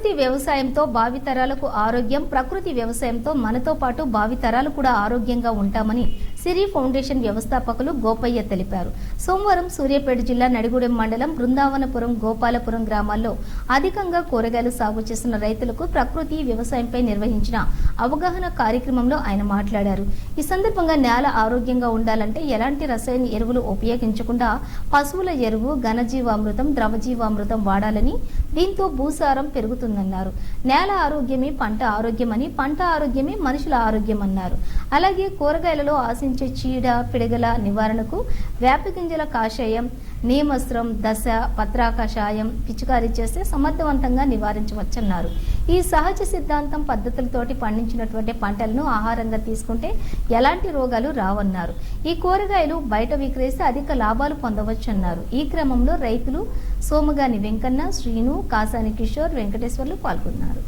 ప్రకృతి వ్యవసాయంతో భావితరాలకు ఆరోగ్యం, ప్రకృతి వ్యవసాయంతో మనతో పాటు భావితరాలు కూడా ఆరోగ్యంగా ఉంటామని సిరి ఫౌండేషన్ వ్యవస్థాపకులు గోపయ్య తెలిపారు. సోమవారం సూర్యాపేట జిల్లా నడిగూడెం మండలం బృందావనపురం, గోపాలపురం గ్రామాల్లో అధికంగా కూరగాయలు సాగు చేస్తున్న రైతులకు ప్రకృతి వ్యవసాయంపై నిర్వహించిన అవగాహన కార్యక్రమంలో ఆయన మాట్లాడారు. ఈ సందర్భంగా నేల ఆరోగ్యంగా ఉండాలంటే ఎలాంటి రసాయన ఎరువులు ఉపయోగించకుండా పశువుల ఎరువు, ఘనజీవామృతం, ద్రవజీవామృతం వాడాలని, దీంతో భూసారం పెరుగుతుందన్నారు. నేల ఆరోగ్యమే పంట ఆరోగ్యమని, పంట ఆరోగ్యమే మనుషుల ఆరోగ్యమన్నారు. అలాగే కూరగాయలలో ఆశించే చీడ పిడగల నివారణకు వేపగింజల కాషాయం, నీమస్త్రం, దశ పత్రాకషాయం పిచికారీ చేస్తే సమర్థవంతంగా నివారించవచ్చన్నారు. ఈ సహజ సిద్ధాంతం పద్ధతులతోటి పండించినటువంటి పంటలను ఆహారంగా తీసుకుంటే ఎలాంటి రోగాలు రావన్నారు. ఈ కూరగాయలు బయట విక్రయిస్తే అధిక లాభాలు పొందవచ్చన్నారు. ఈ క్రమంలో రైతులు సోమగాని వెంకన్న, శ్రీను, కాసాని కిషోర్, వెంకటేశ్వర్లు పాల్గొన్నారు.